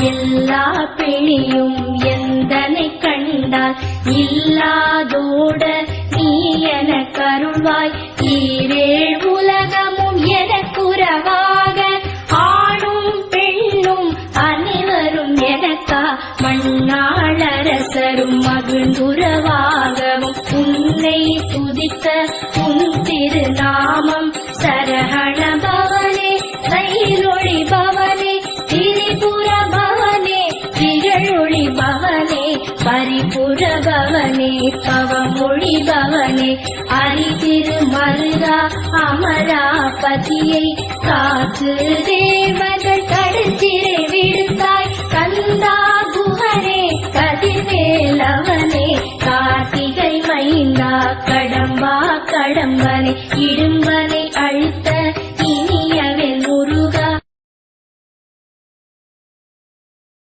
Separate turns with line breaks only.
எல்லா பிணியும் எந்தனை கண்டால் இல்லாதோட நீ என கருள்வாய். ஈரேழ் உலகமும் எனக்குறவாக ஆணும் பெண்ணும் அனைவரும் எனக்கா மண்ணாளரசரும் மகிழ்ந்துறவாகவும் உன்னை துதித்த உன் திருநாமம் சரஹண பவனே சைலொளி பவனே திரிபுர பவனே திகழொளி பவனே பரிபுர பவனே பவமொழி பவனே அரிதிரு மருகா அமராபதியை காத்து தேவர்கள் கடுத்திரை விடுத்தாய். கந்தா குஹனே கதிர்வேலவனே கார்த்திகை மைந்தா கடம்பா கடம்பனே